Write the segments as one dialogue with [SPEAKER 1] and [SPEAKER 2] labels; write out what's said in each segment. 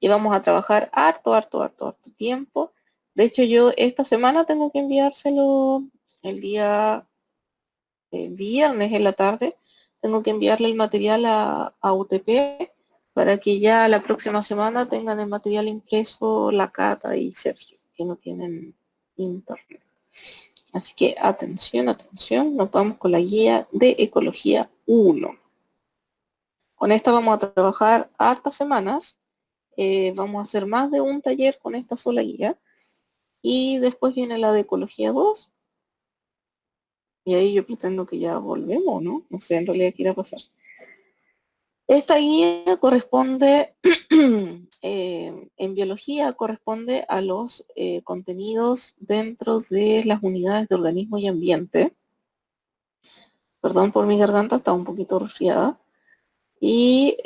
[SPEAKER 1] y vamos a trabajar harto tiempo. De hecho, yo esta semana tengo que enviárselo el día viernes en la tarde, tengo que enviarle el material a UTP para que ya la próxima semana tengan el material impreso la Cata y Sergio, que no tienen internet. Así que atención, nos vamos con la guía de Ecología 1. Con esta vamos a trabajar hartas semanas, vamos a hacer más de un taller con esta sola guía, y después viene la de Ecología 2, y ahí yo pretendo que ya volvemos, ¿no? No sé en realidad qué irá a pasar. Esta guía corresponde, en biología, corresponde a los contenidos dentro de las unidades de organismo y ambiente. Perdón por mi garganta, está un poquito resfriada. Y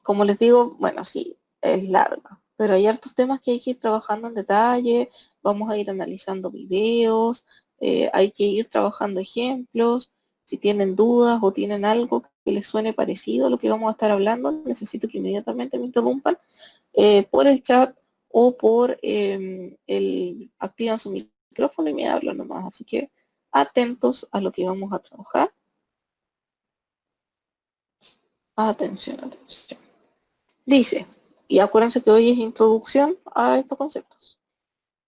[SPEAKER 1] como les digo, bueno, sí, es larga, pero hay hartos temas que hay que ir trabajando en detalle, vamos a ir analizando videos, hay que ir trabajando ejemplos. Si tienen dudas o tienen algo que les suene parecido a lo que vamos a estar hablando, necesito que inmediatamente me interrumpan por el chat o por activan su micrófono y me hablan nomás. Así que atentos a lo que vamos a trabajar. Atención. Dice, y acuérdense que hoy es introducción a estos conceptos.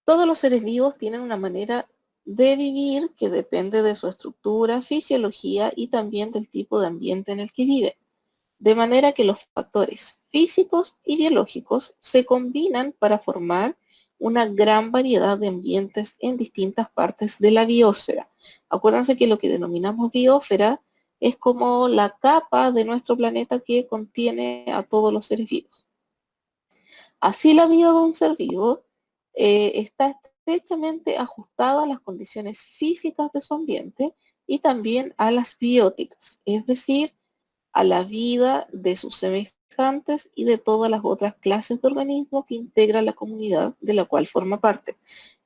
[SPEAKER 1] Todos los seres vivos tienen una manera de vivir que depende de su estructura, fisiología y también del tipo de ambiente en el que viven. De manera que los factores físicos y biológicos se combinan para formar una gran variedad de ambientes en distintas partes de la biosfera. Acuérdense que lo que denominamos biosfera es como la capa de nuestro planeta que contiene a todos los seres vivos. Así la vida de un ser vivo está estrechamente ajustada a las condiciones físicas de su ambiente y también a las bióticas, es decir, a la vida de sus semejantes y de todas las otras clases de organismos que integra la comunidad de la cual forma parte.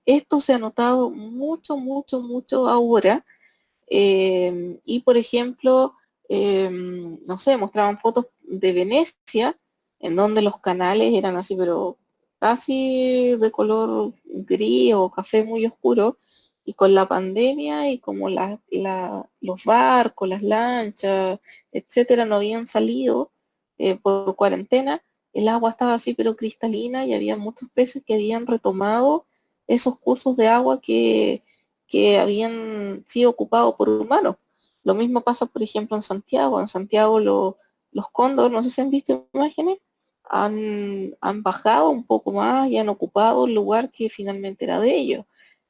[SPEAKER 1] Esto se ha notado mucho ahora, y por ejemplo, no sé, mostraban fotos de Venecia en donde los canales eran así, pero casi de color gris o café muy oscuro, y con la pandemia y como los barcos, las lanchas, etcétera, no habían salido por cuarentena, el agua estaba así pero cristalina y había muchos peces que habían retomado esos cursos de agua que habían sido ocupados por humanos. Lo mismo pasa, por ejemplo, en Santiago. En Santiago los cóndores, no sé si han visto imágenes, han bajado un poco más y han ocupado el lugar que finalmente era de ellos.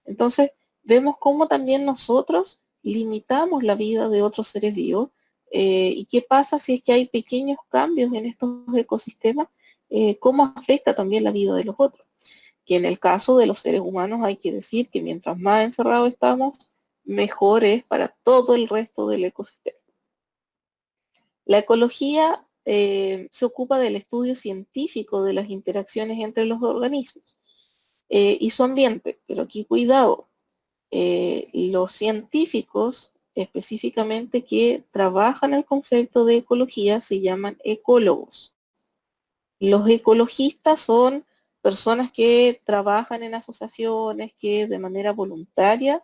[SPEAKER 1] Entonces, vemos cómo también nosotros limitamos la vida de otros seres vivos, y qué pasa si es que hay pequeños cambios en estos ecosistemas, cómo afecta también la vida de los otros. Que en el caso de los seres humanos hay que decir que mientras más encerrados estamos, mejor es para todo el resto del ecosistema. La ecología se ocupa del estudio científico de las interacciones entre los organismos y su ambiente, pero aquí cuidado, los científicos específicamente que trabajan el concepto de ecología se llaman ecólogos. Los ecologistas son personas que trabajan en asociaciones que de manera voluntaria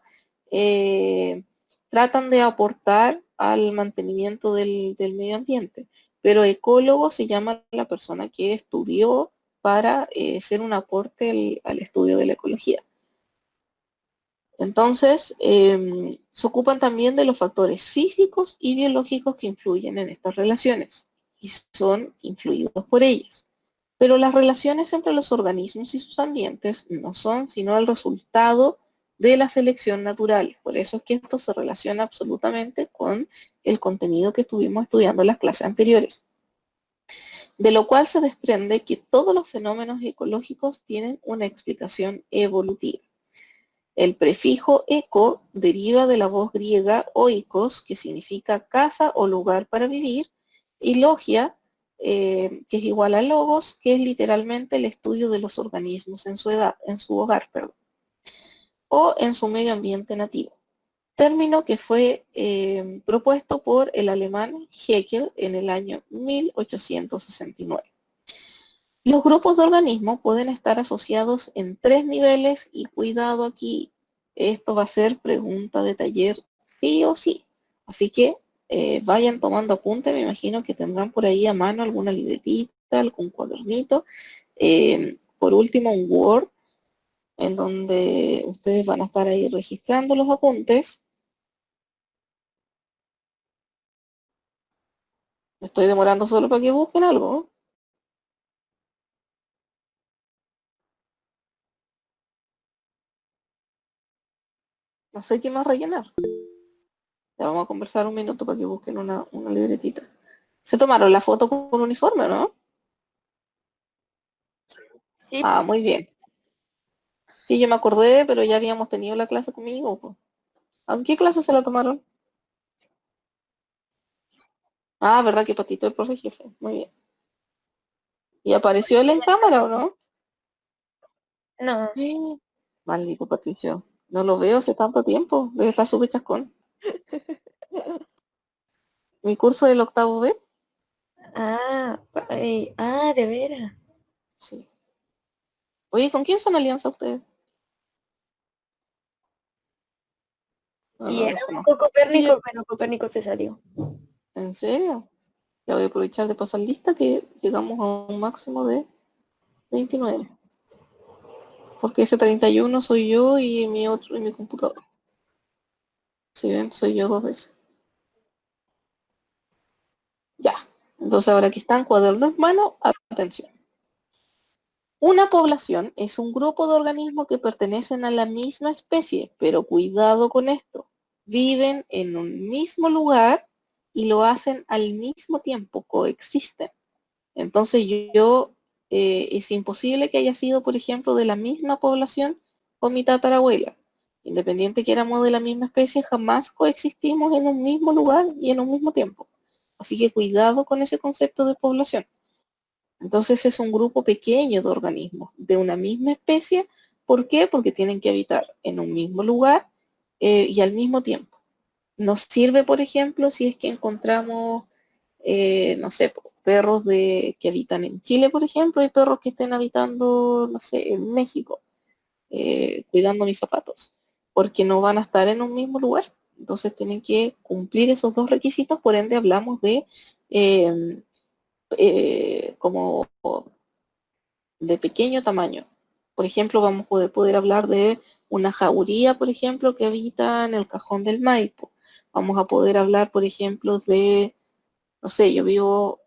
[SPEAKER 1] eh, tratan de aportar al mantenimiento del medio ambiente. Pero ecólogo se llama la persona que estudió para ser un aporte al estudio de la ecología. Entonces, se ocupan también de los factores físicos y biológicos que influyen en estas relaciones y son influidos por ellas. Pero las relaciones entre los organismos y sus ambientes no son sino el resultado de la selección natural. Por eso es que esto se relaciona absolutamente con el contenido que estuvimos estudiando en las clases anteriores. De lo cual se desprende que todos los fenómenos ecológicos tienen una explicación evolutiva. El prefijo eco deriva de la voz griega oikos, que significa casa o lugar para vivir, y logia, que es igual a logos, que es literalmente el estudio de los organismos en su hogar, perdón, o en su medio ambiente nativo. Término que fue propuesto por el alemán Haeckel en el año 1869. Los grupos de organismos pueden estar asociados en 3 niveles y cuidado aquí, esto va a ser pregunta de taller sí o sí. Así que vayan tomando apunte, me imagino que tendrán por ahí a mano alguna libretita, algún cuadernito. Por último, un Word en donde ustedes van a estar ahí registrando los apuntes. Me estoy demorando solo para que busquen algo. No sé qué más rellenar. Ya vamos a conversar un minuto para que busquen una libretita. Se tomaron la foto con uniforme, ¿no?
[SPEAKER 2] Sí.
[SPEAKER 1] Ah, muy bien. Sí, yo me acordé, pero ya habíamos tenido la clase conmigo, po. ¿A qué clase se la tomaron? Ah, ¿verdad que Patito el profe jefe? Muy bien. ¿Y apareció él en cámara o no?
[SPEAKER 2] No.
[SPEAKER 1] Sí. Maldito Patricio. No lo veo hace tanto tiempo. Debe estar súper chascón. Mi curso del octavo B.
[SPEAKER 2] De veras.
[SPEAKER 1] Sí. Oye, ¿con quién son alianza ustedes? No,
[SPEAKER 2] Y
[SPEAKER 1] no
[SPEAKER 2] era
[SPEAKER 1] los
[SPEAKER 2] con
[SPEAKER 1] conozco.
[SPEAKER 2] Copérnico, pero Copérnico se salió.
[SPEAKER 1] ¿En serio? Ya voy a aprovechar de pasar lista que llegamos a un máximo de 29. Porque ese 31 soy yo y mi otro y mi computador. Si ven, soy yo 2 veces. Ya. Entonces ahora que están cuadernos en mano, atención. Una población es un grupo de organismos que pertenecen a la misma especie, pero cuidado con esto. Viven en un mismo lugar y lo hacen al mismo tiempo, coexisten. Entonces es imposible que haya sido, por ejemplo, de la misma población con mi tatarabuela. Independiente que éramos de la misma especie, jamás coexistimos en un mismo lugar y en un mismo tiempo. Así que cuidado con ese concepto de población. Entonces es un grupo pequeño de organismos de una misma especie. ¿Por qué? Porque tienen que habitar en un mismo lugar y al mismo tiempo. Nos sirve, por ejemplo, si es que encontramos, no sé, perros que habitan en Chile, por ejemplo, y perros que estén habitando, no sé, en México, cuidando mis zapatos, porque no van a estar en un mismo lugar. Entonces tienen que cumplir esos dos requisitos, por ende hablamos de eh, como de pequeño tamaño. Por ejemplo, vamos a poder hablar de una jauría, por ejemplo, que habita en el Cajón del Maipo. Vamos a poder hablar, por ejemplo, de, no sé, vivo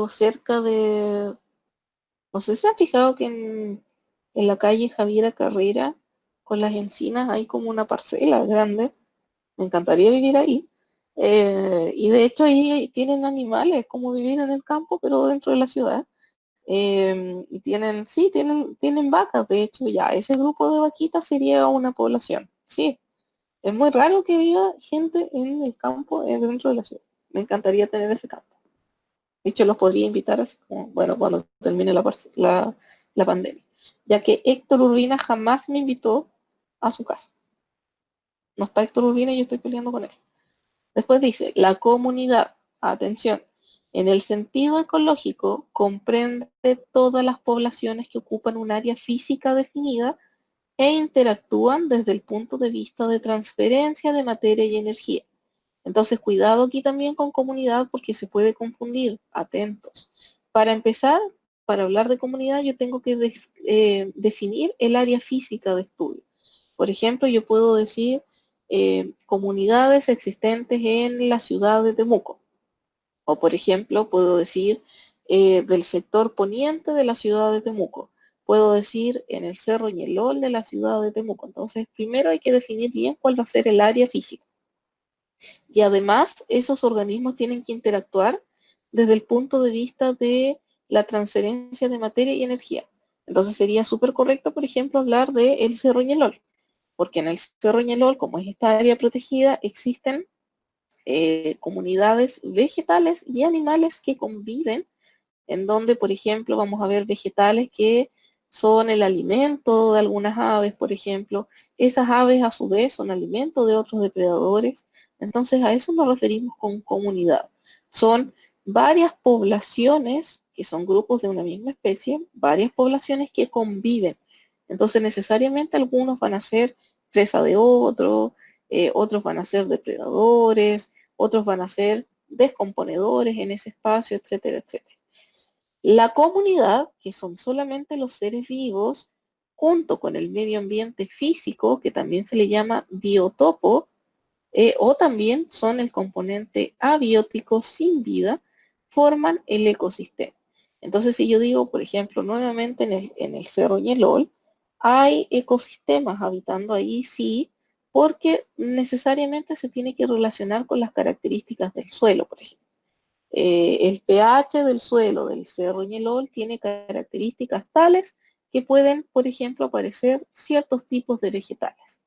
[SPEAKER 1] cerca de, no sé si se han fijado que en la calle Javiera Carrera, con las encinas, hay como una parcela grande. Me encantaría vivir ahí. Y de hecho ahí tienen animales, como vivir en el campo, pero dentro de la ciudad. Y sí, tienen vacas, de hecho, ya, ese grupo de vaquitas sería una población. Sí, es muy raro que viva gente en el campo dentro de la ciudad. Me encantaría tener ese campo. De hecho, los podría invitar así como, bueno, cuando termine la pandemia. Ya que Héctor Urbina jamás me invitó a su casa. No está Héctor Urbina y yo estoy peleando con él. Después dice, la comunidad, atención, en el sentido ecológico comprende todas las poblaciones que ocupan un área física definida e interactúan desde el punto de vista de transferencia de materia y energía. Entonces, cuidado aquí también con comunidad porque se puede confundir. Atentos. Para empezar, para hablar de comunidad, yo tengo que definir el área física de estudio. Por ejemplo, yo puedo decir comunidades existentes en la ciudad de Temuco. O, por ejemplo, puedo decir del sector poniente de la ciudad de Temuco. Puedo decir en el Cerro Ñelol de la ciudad de Temuco. Entonces, primero hay que definir bien cuál va a ser el área física. Y además, esos organismos tienen que interactuar desde el punto de vista de la transferencia de materia y energía. Entonces sería súper correcto, por ejemplo, hablar del Cerro Ñelol, porque en el Cerro Ñelol, como es esta área protegida, existen comunidades vegetales y animales que conviven, en donde, por ejemplo, vamos a ver vegetales que son el alimento de algunas aves, por ejemplo. Esas aves a su vez son alimento de otros depredadores. Entonces a eso nos referimos con comunidad. Son varias poblaciones que son grupos de una misma especie, varias poblaciones que conviven. Entonces necesariamente algunos van a ser presa de otros, otros van a ser depredadores, otros van a ser descomponedores en ese espacio, etcétera, etcétera. La comunidad, que son solamente los seres vivos, junto con el medio ambiente físico, que también se le llama biotopo, o también son el componente abiótico sin vida, forman el ecosistema. Entonces, si yo digo, por ejemplo, nuevamente en el Cerro Ñelol, hay ecosistemas habitando ahí, sí, porque necesariamente se tiene que relacionar con las características del suelo, por ejemplo. El pH del suelo del Cerro Ñelol tiene características tales que pueden, por ejemplo, aparecer ciertos tipos de vegetales.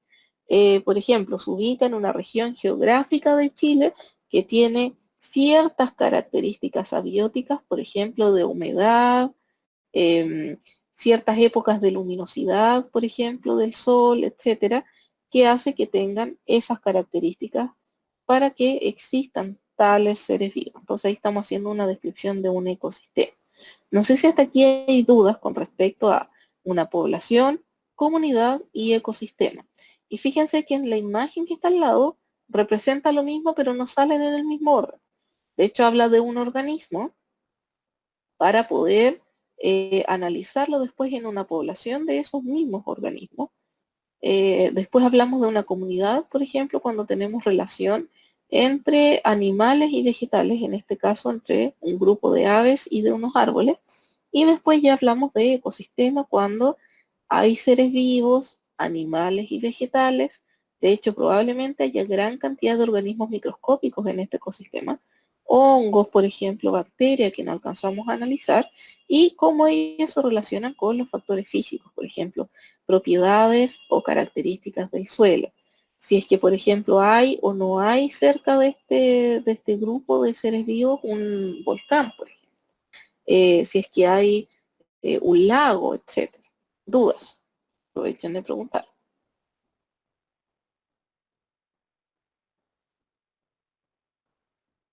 [SPEAKER 1] Por ejemplo, se ubica en una región geográfica de Chile que tiene ciertas características abióticas, por ejemplo, de humedad, em, ciertas épocas de luminosidad, por ejemplo, del sol, etcétera, que hace que tengan esas características para que existan tales seres vivos. Entonces ahí estamos haciendo una descripción de un ecosistema. No sé si hasta aquí hay dudas con respecto a una población, comunidad y ecosistema. Y fíjense que en la imagen que está al lado representa lo mismo, pero no salen en el mismo orden. De hecho, habla de un organismo para poder analizarlo después en una población de esos mismos organismos. Después hablamos de una comunidad, por ejemplo, cuando tenemos relación entre animales y vegetales, en este caso entre un grupo de aves y de unos árboles. Y después ya hablamos de ecosistema cuando hay seres vivos, animales y vegetales. De hecho, probablemente haya gran cantidad de organismos microscópicos en este ecosistema, hongos, por ejemplo, bacterias que no alcanzamos a analizar, y cómo ellos se relacionan con los factores físicos, por ejemplo, propiedades o características del suelo. Si es que, por ejemplo, hay o no hay cerca de este grupo de seres vivos un volcán, por ejemplo. Si es que hay un lago, etcétera. Dudas. Aprovechen de preguntar.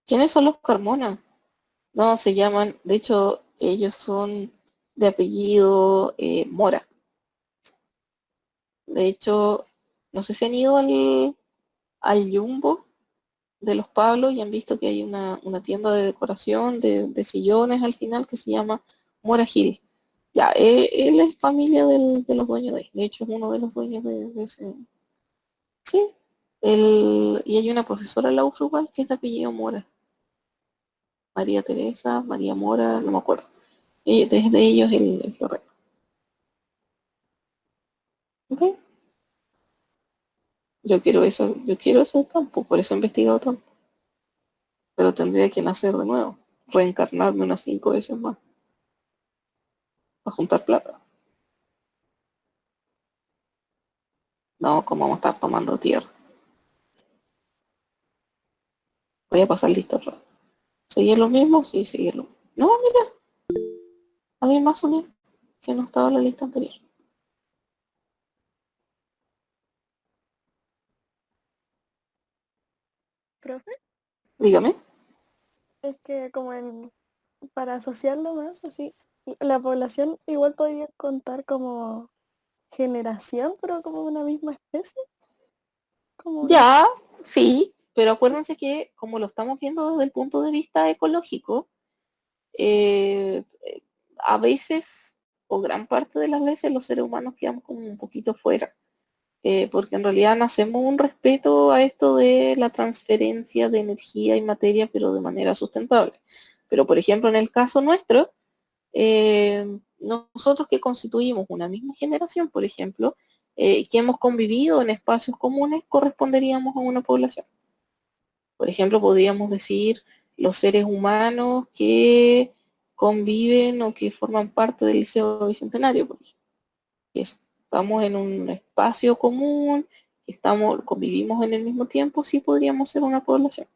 [SPEAKER 1] ¿Quiénes son los Carmona? No, se llaman, de hecho, ellos son de apellido Mora. De hecho, no sé si han ido al Jumbo de los Pablos y han visto que hay una tienda de decoración de sillones al final que se llama Mora Gil. Ya, él es familia de los dueños de ahí. De hecho, es uno de los dueños de ese. Sí. Y hay una profesora en la UFRO igual que es de apellido Mora. María Teresa, María Mora, no me acuerdo. Desde ellos el terreno. ¿Ok? Yo quiero ese campo, por eso he investigado tanto. Pero tendría que nacer de nuevo, reencarnarme unas 5 veces más, para juntar plata. No, ¿cómo vamos a estar tomando tierra? Voy a pasar lista otra vez. ¿Seguir lo mismo? Sí, seguirlo. No, mira, alguien más unió que no estaba en la lista anterior.
[SPEAKER 2] Profe,
[SPEAKER 1] Dígame.
[SPEAKER 2] es que para asociarlo más, así, la población igual podría contar como generación, pero como una misma especie, como una...
[SPEAKER 1] Ya, sí, pero acuérdense que como lo estamos viendo desde el punto de vista ecológico, a veces, o gran parte de las veces, los seres humanos quedamos como un poquito fuera, porque en realidad no hacemos un respeto a esto de la transferencia de energía y materia, pero de manera sustentable. Pero, por ejemplo, en el caso nuestro, nosotros que constituimos una misma generación, por ejemplo, que hemos convivido en espacios comunes, corresponderíamos a una población. Por ejemplo, podríamos decir los seres humanos que conviven o que forman parte del Liceo Bicentenario, por ejemplo. Que estamos en un espacio común, que convivimos en el mismo tiempo, sí podríamos ser una población.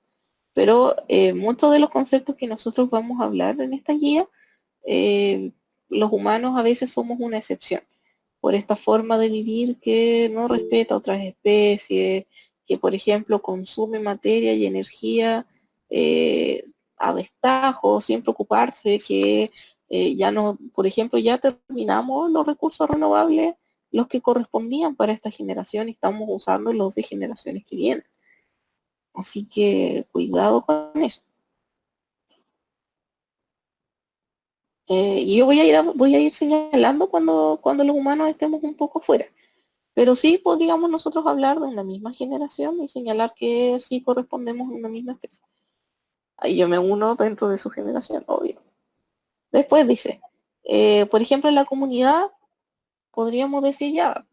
[SPEAKER 1] Pero muchos de los conceptos que nosotros vamos a hablar en esta guía, eh, los humanos a veces somos una excepción por esta forma de vivir que no respeta otras especies, que por ejemplo consume materia y energía eh, a destajo, sin preocuparse que ya no, por ejemplo, ya terminamos los recursos renovables, los que correspondían para esta generación, y estamos usando los de generaciones que vienen. Así que cuidado con eso. Y yo voy a ir señalando cuando los humanos estemos un poco fuera. Pero sí podríamos nosotros hablar de una misma generación y señalar que sí correspondemos a una misma especie. Ahí yo me uno dentro de su generación, obvio. Después dice, por ejemplo, en la comunidad, podríamos decir ya,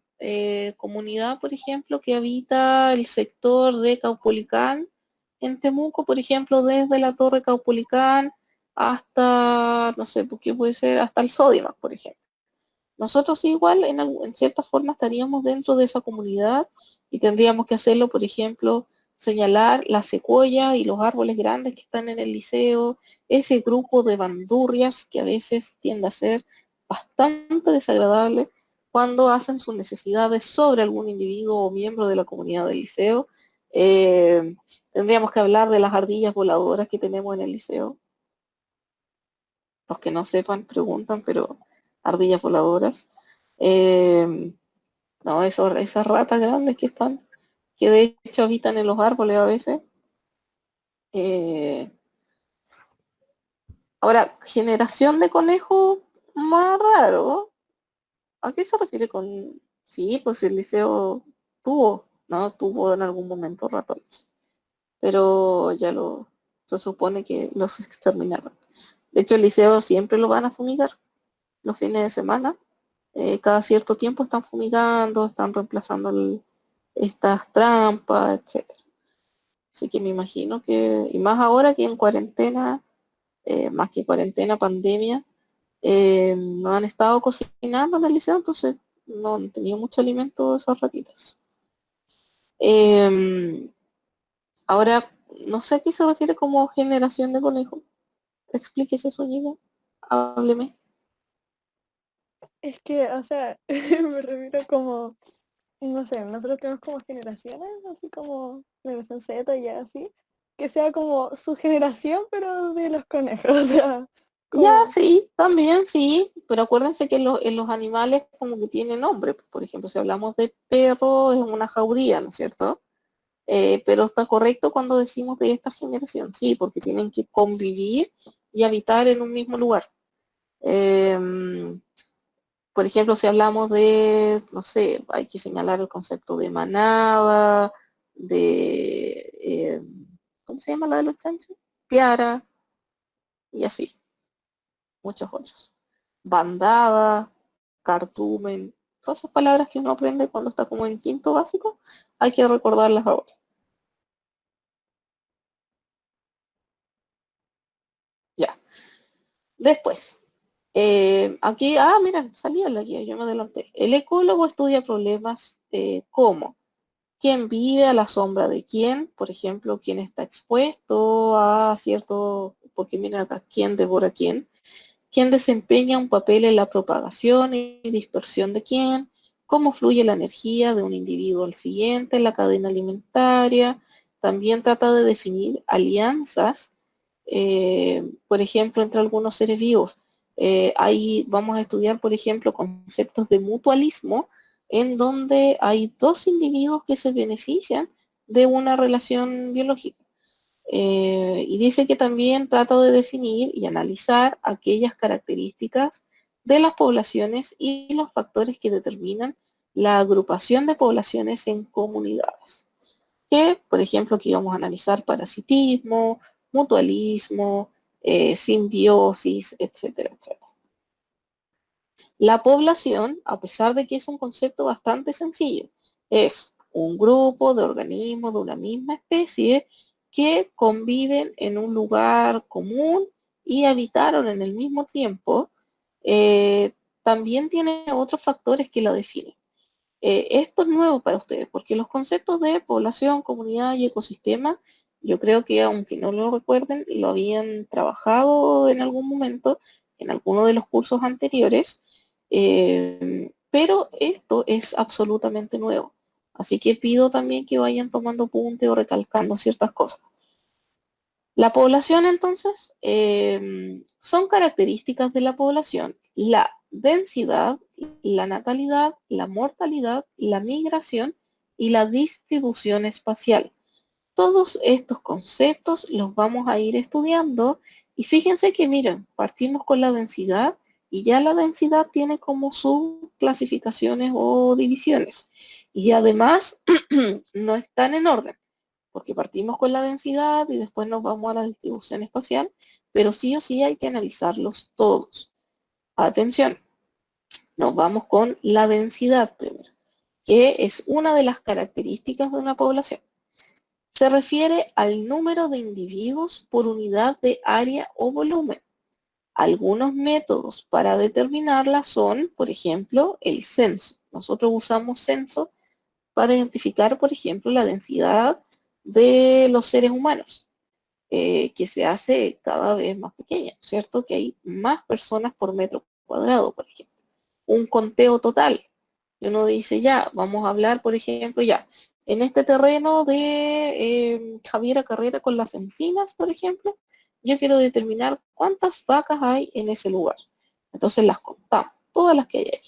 [SPEAKER 1] comunidad, por ejemplo, que habita el sector de Caupolicán, en Temuco, por ejemplo, desde la Torre Caupolicán hasta, no sé, ¿qué puede ser? Hasta el Sodimac, por ejemplo. Nosotros igual en cierta forma estaríamos dentro de esa comunidad y tendríamos que hacerlo, por ejemplo, señalar las secuoyas y los árboles grandes que están en el liceo, ese grupo de bandurrias que a veces tiende a ser bastante desagradable cuando hacen sus necesidades sobre algún individuo o miembro de la comunidad del liceo. Eh, Tendríamos que hablar de las ardillas voladoras que tenemos en el liceo. Los que no sepan preguntan, pero ardillas voladoras. Eh, no, esas ratas grandes que están, que de hecho habitan en los árboles a veces. Eh, Ahora, generación de conejos, más raro. ¿A qué se refiere con...? Sí, pues el liceo tuvo, ¿no? Tuvo en algún momento ratones, pero se supone que los exterminaron. De hecho, el liceo siempre lo van a fumigar los fines de semana. Cada cierto tiempo están fumigando, están reemplazando estas trampas, etcétera. Así que me imagino que, y más ahora que en cuarentena, más que cuarentena, pandemia, no han estado cocinando en el liceo, entonces no han tenido mucho alimento esas ratitas. Eh, Ahora, no sé a qué se refiere como generación de conejos. Explíquese eso, Ñigo. Hábleme.
[SPEAKER 2] Es que, o sea, me refiero como, no sé, nosotros tenemos como generaciones, así como generación Z y así, que sea como su generación, pero de los conejos, o sea,
[SPEAKER 1] Ya,
[SPEAKER 2] como,
[SPEAKER 1] sí, también, sí, pero acuérdense que en los animales como que tienen nombre. Por ejemplo, si hablamos de perro, es una jauría, ¿no es cierto? Pero está correcto cuando decimos de esta generación, sí, porque tienen que convivir y habitar en un mismo lugar. Em, por ejemplo, si hablamos de, no sé, hay que señalar el concepto de manada, ¿cómo se llama la de los chanchos? Piara, y así, muchos otros. Bandada, cardumen, todas esas palabras que uno aprende cuando está como en quinto básico, hay que recordarlas ahora. Ya. Después, aquí, mira, salía la guía, yo me adelanté. El ecólogo estudia problemas como quién vive a la sombra de quién, por ejemplo, quién está expuesto a cierto, porque miren acá, quién devora quién desempeña un papel en la propagación y dispersión de quién, cómo fluye la energía de un individuo al siguiente en la cadena alimentaria. También trata de definir alianzas, por ejemplo, entre algunos seres vivos. Ahí vamos a estudiar, por ejemplo, conceptos de mutualismo, en donde hay dos individuos que se benefician de una relación biológica. Y dice que también trata de definir y analizar aquellas características de las poblaciones y los factores que determinan la agrupación de poblaciones en comunidades. Que, por ejemplo, aquí vamos a analizar parasitismo, mutualismo, simbiosis, etcétera, etcétera. La población, a pesar de que es un concepto bastante sencillo, es un grupo de organismos de una misma especie que conviven en un lugar común y habitaron en el mismo tiempo. También tiene otros factores que la definen. Esto es nuevo para ustedes, porque los conceptos de población, comunidad y ecosistema, yo creo que aunque no lo recuerden, lo habían trabajado en algún momento en alguno de los cursos anteriores, pero esto es absolutamente nuevo. Así que pido también que vayan tomando apunte o recalcando ciertas cosas. La población, entonces, son características de la población: la densidad, la natalidad, la mortalidad, la migración y la distribución espacial. Todos estos conceptos los vamos a ir estudiando y fíjense que, miren, partimos con la densidad y ya la densidad tiene como subclasificaciones o divisiones. Y además no están en orden, porque partimos con la densidad y después nos vamos a la distribución espacial, pero sí o sí hay que analizarlos todos. Atención, nos vamos con la densidad primero, que es una de las características de una población. Se refiere al número de individuos por unidad de área o volumen. Algunos métodos para determinarla son, por ejemplo, el censo. Nosotros usamos censo para identificar, por ejemplo, la densidad de los seres humanos, que se hace cada vez más pequeña, ¿cierto? Que hay más personas por metro cuadrado, por ejemplo. Un conteo total. Y uno dice, ya, vamos a hablar, por ejemplo, ya, en este terreno de Javiera Carrera con las encinas, por ejemplo, yo quiero determinar cuántas vacas hay en ese lugar. Entonces las contamos, todas las que hay ahí.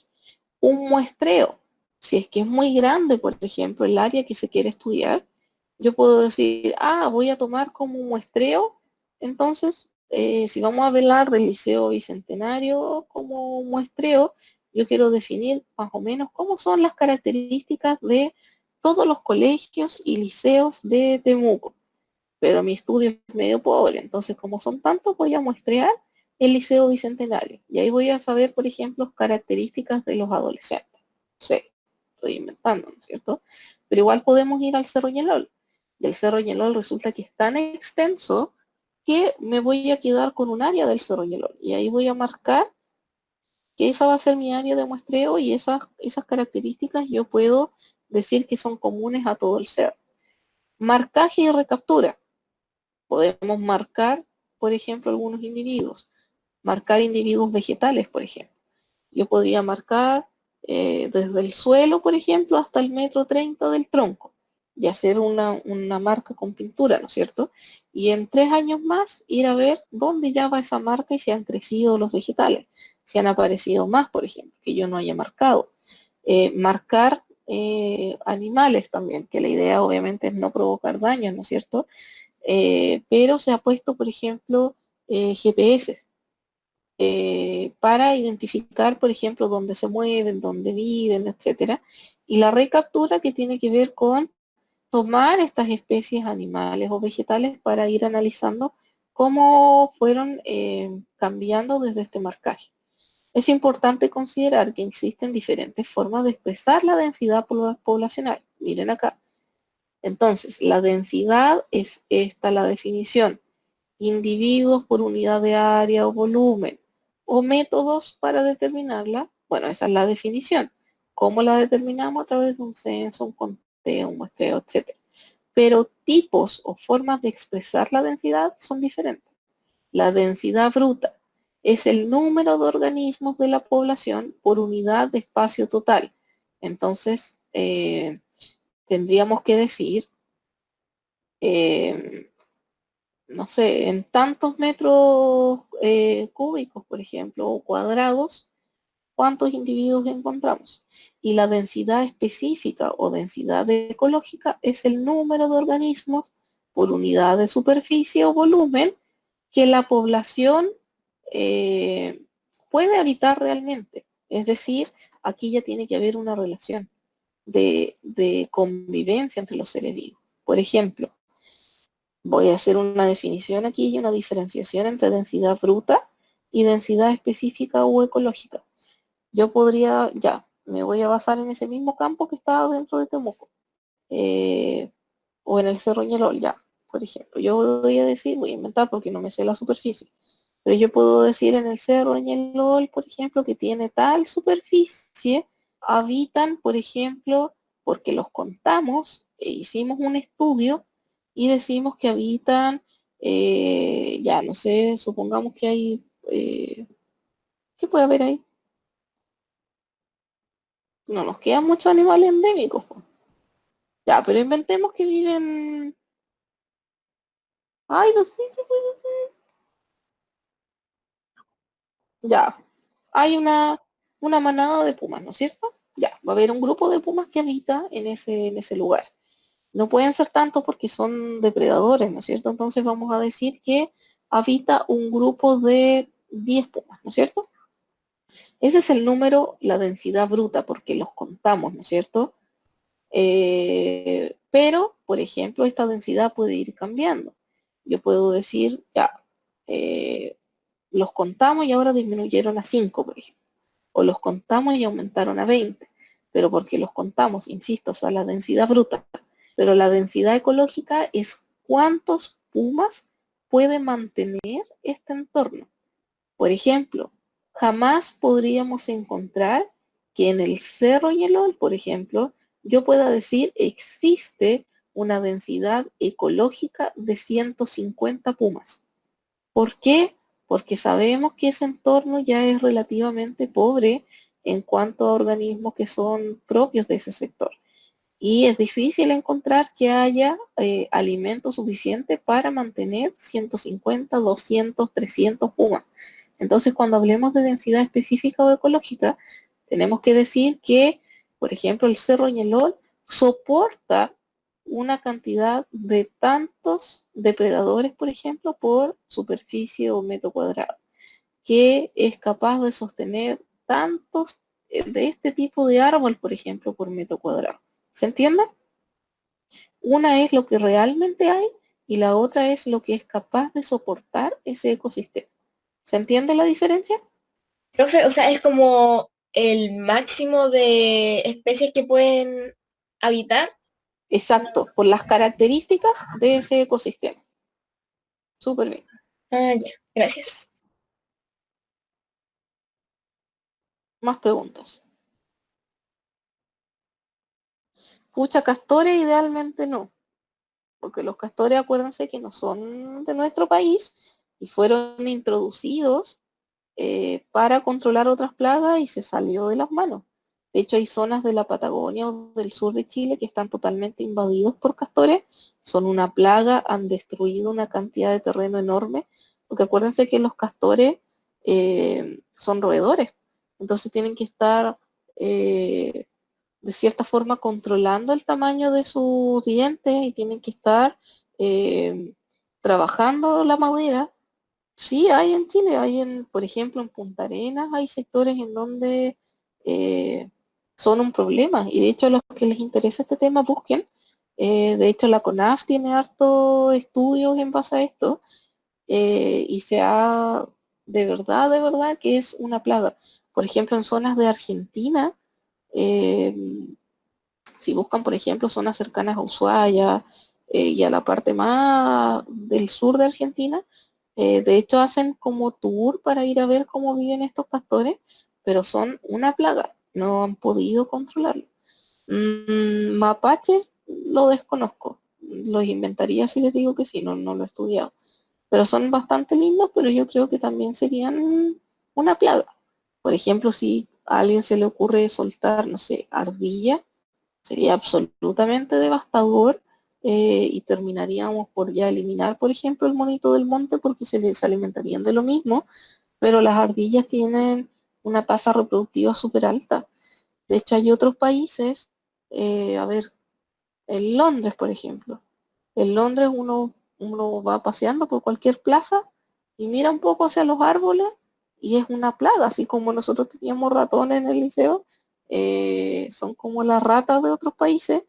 [SPEAKER 1] Un muestreo, si es que es muy grande, por ejemplo, el área que se quiere estudiar, yo puedo decir, voy a tomar como un muestreo, entonces, si vamos a hablar del Liceo Bicentenario como muestreo, yo quiero definir más o menos cómo son las características de todos los colegios y liceos de Temuco. Pero mi estudio es medio pobre, entonces como son tantos, voy a muestrear el Liceo Bicentenario. Y ahí voy a saber, por ejemplo, características de los adolescentes. Sí, estoy inventando, ¿no es cierto? Pero igual podemos ir al Cerro Ñelol. Y el Cerro Ñelol resulta que es tan extenso que me voy a quedar con un área del Cerro Ñelol. Y ahí voy a marcar que esa va a ser mi área de muestreo y esas características yo puedo decir que son comunes a todo el cerro. Marcaje y recaptura. Podemos marcar, por ejemplo, algunos individuos. Marcar individuos vegetales, por ejemplo. Yo podría marcar desde el suelo, por ejemplo, hasta el metro 30 del tronco y hacer una marca con pintura, ¿no es cierto? Y en 3 años más ir a ver dónde ya va esa marca y si han crecido los vegetales, si han aparecido más, por ejemplo, que yo no haya marcado. Marcar animales también, que la idea obviamente es no provocar daños, ¿no es cierto? Pero se ha puesto, por ejemplo, GPS para identificar, por ejemplo, dónde se mueven, dónde viven, etcétera. Y la recaptura que tiene que ver con tomar estas especies animales o vegetales para ir analizando cómo fueron cambiando desde este marcaje. Es importante considerar que existen diferentes formas de expresar la densidad poblacional. Miren acá. Entonces, la densidad es esta la definición: individuos por unidad de área o volumen, o métodos para determinarla. Bueno, esa es la definición. ¿Cómo la determinamos? A través de un censo, un conteo, un muestreo, etc. Pero tipos o formas de expresar la densidad son diferentes. La densidad bruta es el número de organismos de la población por unidad de espacio total. Entonces, tendríamos que decir eh, no sé, en tantos metros cúbicos, por ejemplo, o cuadrados, cuántos individuos encontramos. Y la densidad específica o densidad ecológica es el número de organismos por unidad de superficie o volumen que la población eh, puede habitar realmente. Es decir, aquí ya tiene que haber una relación de convivencia entre los seres vivos. Por ejemplo, voy a hacer una definición aquí y una diferenciación entre densidad bruta y densidad específica o ecológica. Yo podría, ya, me voy a basar en ese mismo campo que está dentro de Temuco, eh, o en el Cerro Ñelol, ya, por ejemplo. Yo voy a decir, voy a inventar porque no me sé la superficie, pero yo puedo decir en el Cerro Ñelol, por ejemplo, que tiene tal superficie, habitan, por ejemplo, porque los contamos, hicimos un estudio y decimos que habitan, ya no sé, supongamos que hay, ¿qué puede haber ahí? No nos quedan muchos animales endémicos, po. Ya, pero inventemos que viven, Ay, no sé qué puede ser. Ya, hay una manada de pumas, ¿no es cierto? Ya, va a haber un grupo de pumas que habita en ese lugar. No pueden ser tantos porque son depredadores, ¿no es cierto? Entonces vamos a decir que habita un grupo de 10 pumas, ¿no es cierto? Ese es el número, la densidad bruta, porque los contamos, ¿no es cierto? Pero, por ejemplo, esta densidad puede ir cambiando. Yo puedo decir, ya, eh, los contamos y ahora disminuyeron a 5, por ejemplo. O los contamos y aumentaron a 20. Pero porque los contamos, insisto, o sea, la densidad bruta. Pero la densidad ecológica es cuántos pumas puede mantener este entorno. Por ejemplo, jamás podríamos encontrar que en el Cerro Ñelol, por ejemplo, yo pueda decir existe una densidad ecológica de 150 pumas. ¿Por qué? Porque sabemos que ese entorno ya es relativamente pobre en cuanto a organismos que son propios de ese sector. Y es difícil encontrar que haya alimento suficiente para mantener 150, 200, 300 pumas. Entonces, cuando hablemos de densidad específica o ecológica, tenemos que decir que, por ejemplo, el Cerro Ñelol soporta una cantidad de tantos depredadores, por ejemplo, por superficie o metro cuadrado, que es capaz de sostener tantos de este tipo de árbol, por ejemplo, por metro cuadrado. ¿Se entiende? Una es lo que realmente hay y la otra es lo que es capaz de soportar ese ecosistema. ¿Se entiende la diferencia?
[SPEAKER 3] Profe, o sea, es como el máximo de especies que pueden habitar.
[SPEAKER 1] Exacto, por las características de ese ecosistema. Súper bien.
[SPEAKER 3] Ah, ya, gracias.
[SPEAKER 1] Más preguntas. Pucha, castores idealmente no, porque los castores acuérdense que no son de nuestro país y fueron introducidos para controlar otras plagas y se salió de las manos. De hecho, hay zonas de la Patagonia o del sur de Chile que están totalmente invadidos por castores, son una plaga, han destruido una cantidad de terreno enorme, porque acuérdense que los castores son roedores, entonces tienen que estar eh, de cierta forma controlando el tamaño de sus dientes y tienen que estar eh, trabajando la madera. Sí, hay en Chile, por ejemplo, en Punta Arenas hay sectores en donde eh, son un problema y de hecho a los que les interesa este tema busquen. De hecho la CONAF tiene hartos estudios en base a esto y de verdad que es una plaga. Por ejemplo, en zonas de Argentina, eh, si buscan, por ejemplo, zonas cercanas a Ushuaia y a la parte más del sur de Argentina, de hecho hacen como tour para ir a ver cómo viven estos castores, pero son una plaga, no han podido controlarlo. Mapaches lo desconozco, los inventaría si les digo que sí, no, no lo he estudiado, pero son bastante lindos, pero yo creo que también serían una plaga. Por ejemplo, si a alguien se le ocurre soltar, no sé, ardilla, sería absolutamente devastador y terminaríamos por ya eliminar, por ejemplo, el monito del monte porque se les alimentarían de lo mismo, pero las ardillas tienen una tasa reproductiva súper alta. De hecho, hay otros países, a ver, en Londres, por ejemplo. En Londres uno va paseando por cualquier plaza y mira un poco hacia los árboles y es una plaga, así como nosotros teníamos ratones en el liceo, son como las ratas de otros países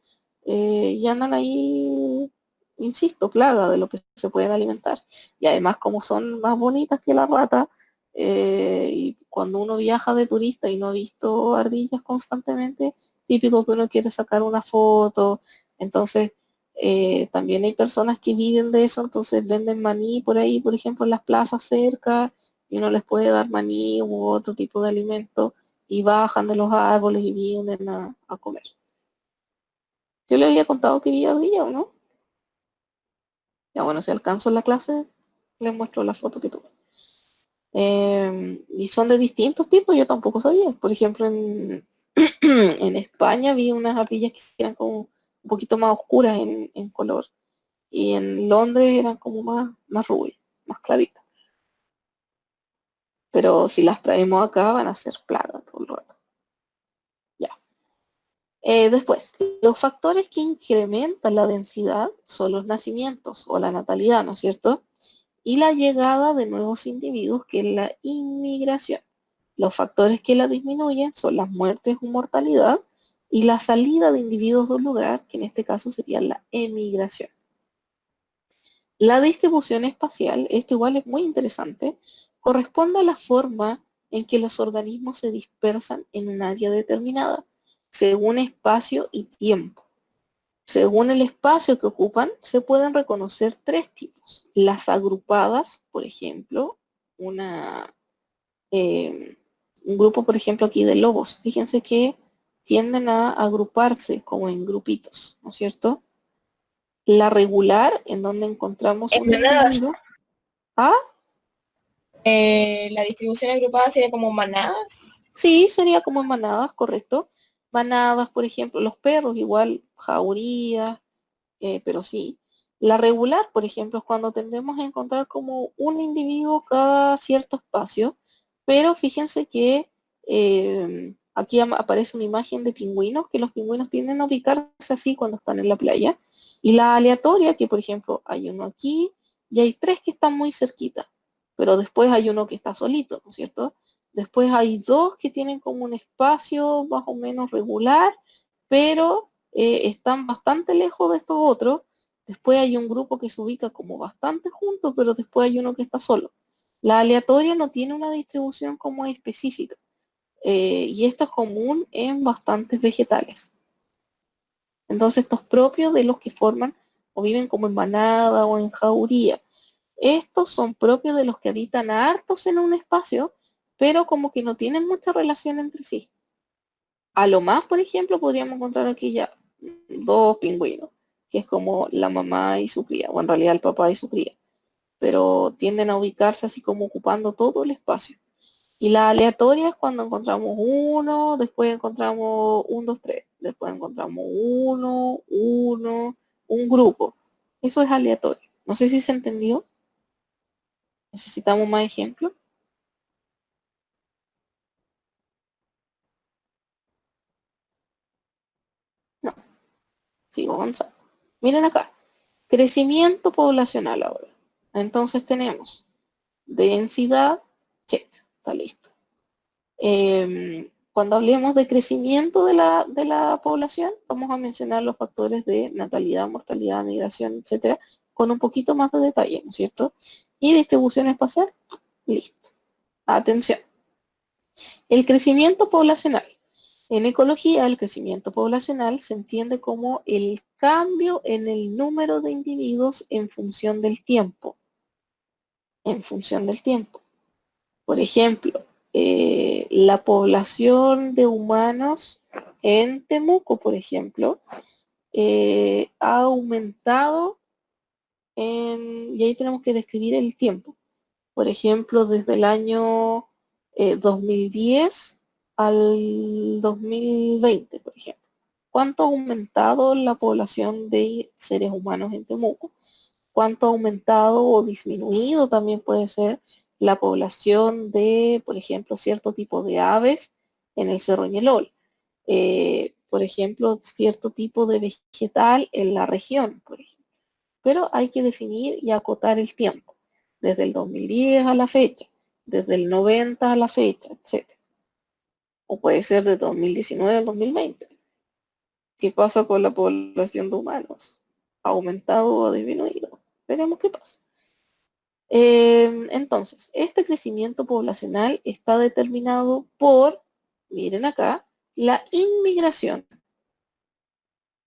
[SPEAKER 1] y andan ahí, insisto, plaga de lo que se pueden alimentar. Y además como son más bonitas que las ratas, y cuando uno viaja de turista y no ha visto ardillas constantemente, típico que uno quiere sacar una foto, entonces también hay personas que viven de eso, entonces venden maní por ahí, por ejemplo, en las plazas cerca, y uno les puede dar maní u otro tipo de alimento, y bajan de los árboles y vienen a comer. Yo le había contado que vi ardilla, ¿o no? Ya bueno, si alcanzo en la clase, les muestro la foto que tuve. Y son de distintos tipos, yo tampoco sabía. Por ejemplo, en España vi unas ardillas que eran como un poquito más oscuras en color. y en Londres eran como más rubias, más claritas. Pero si las traemos acá van a ser plagas todo el rato. Ya. Después, los factores que incrementan la densidad son los nacimientos o la natalidad, ¿no es cierto? Y la llegada de nuevos individuos, que es la inmigración. Los factores que la disminuyen son las muertes o mortalidad y la salida de individuos de un lugar, que en este caso sería la emigración. La distribución espacial, esto igual es muy interesante, corresponde a la forma en que los organismos se dispersan en un área determinada, según espacio y tiempo. Según el espacio que ocupan, se pueden reconocer tres tipos. Las agrupadas, por ejemplo, una, eh, un grupo, por ejemplo, aquí de lobos. Fíjense que tienden a agruparse como en grupitos, ¿no es cierto? La regular, en donde encontramos
[SPEAKER 3] En
[SPEAKER 1] un
[SPEAKER 3] manadas.
[SPEAKER 1] individuo. Ah,
[SPEAKER 3] La distribución agrupada sería como manadas.
[SPEAKER 1] sí, sería como en manadas, correcto. Manadas, por ejemplo, los perros, igual jaurías, pero sí. La regular, por ejemplo, es cuando tendemos a encontrar como un individuo cada cierto espacio, pero fíjense que aquí aparece una imagen de pingüinos, que los pingüinos tienden a ubicarse así cuando están en la playa, y la aleatoria, que por ejemplo hay uno aquí y hay tres que están muy cerquita, pero después hay uno que está solito, ¿no es cierto? Después hay dos que tienen como un espacio más o menos regular, pero están bastante lejos de estos otros. Después hay un grupo que se ubica como bastante juntos, pero después hay uno que está solo. La aleatoria no tiene una distribución como específica, y esto es común en bastantes vegetales. Entonces esto es propio de los que forman o viven como en manada o en jauría. Estos son propios de los que habitan hartos en un espacio, pero como que no tienen mucha relación entre sí. A lo más, por ejemplo, podríamos encontrar aquí ya dos pingüinos, que es como la mamá y su cría, o en realidad el papá y su cría, pero tienden a ubicarse así como ocupando todo el espacio. Y la aleatoria es cuando encontramos uno, después encontramos un, dos, tres, después encontramos uno, un grupo. Eso es aleatorio. No sé si se entendió. ¿Necesitamos más ejemplos? No, sigo avanzando. Miren acá, crecimiento poblacional ahora. Entonces tenemos densidad, check, está listo. Cuando hablemos de crecimiento de la población, vamos a mencionar los factores de natalidad, mortalidad, migración, etcétera, con un poquito más de detalle, ¿no es cierto? Y distribución espacial, listo. Atención. El crecimiento poblacional. En ecología, el crecimiento poblacional se entiende como el cambio en el número de individuos en función del tiempo. En función del tiempo. Por ejemplo, la población de humanos en Temuco, por ejemplo, ha aumentado y ahí tenemos que describir el tiempo. Por ejemplo, desde el año 2010 al 2020, por ejemplo. ¿Cuánto ha aumentado la población de seres humanos en Temuco? ¿Cuánto ha aumentado o disminuido también puede ser la población de, por ejemplo, cierto tipo de aves en el Cerro Ñelol? Por ejemplo, cierto tipo de vegetal en la región, por ejemplo. Pero hay que definir y acotar el tiempo, desde el 2010 a la fecha, desde el 90 a la fecha, etc. O puede ser de 2019 al 2020. ¿Qué pasa con la población de humanos? ¿Ha aumentado o ha disminuido? Veremos qué pasa. Entonces, este crecimiento poblacional está determinado por, miren acá, la inmigración,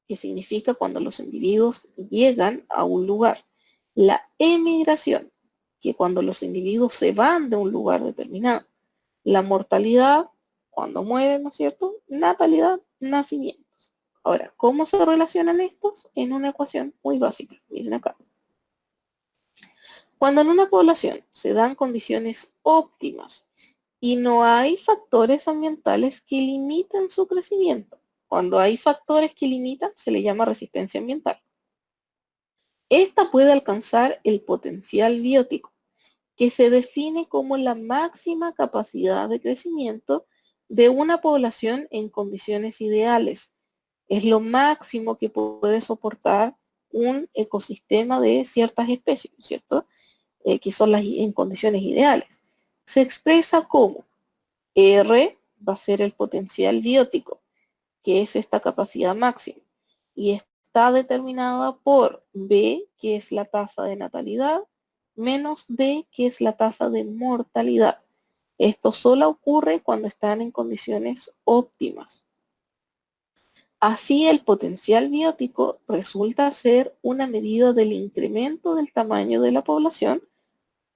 [SPEAKER 1] que significa cuando los individuos llegan a un lugar. La emigración, que cuando los individuos se van de un lugar determinado. La mortalidad, cuando mueren, ¿no es cierto? Natalidad, nacimientos. Ahora, ¿cómo se relacionan estos? En una ecuación muy básica. Miren acá. Cuando en una población se dan condiciones óptimas y no hay factores ambientales que limiten su crecimiento, cuando hay factores que limitan, se le llama resistencia ambiental. Esta puede alcanzar el potencial biótico, que se define como la máxima capacidad de crecimiento de una población en condiciones ideales. Es lo máximo que puede soportar un ecosistema de ciertas especies, ¿cierto? Que son las en condiciones ideales. Se expresa como R va a ser el potencial biótico, que es esta capacidad máxima, y está determinada por B, que es la tasa de natalidad, menos D, que es la tasa de mortalidad. Esto solo ocurre cuando están en condiciones óptimas. Así, el potencial biótico resulta ser una medida del incremento del tamaño de la población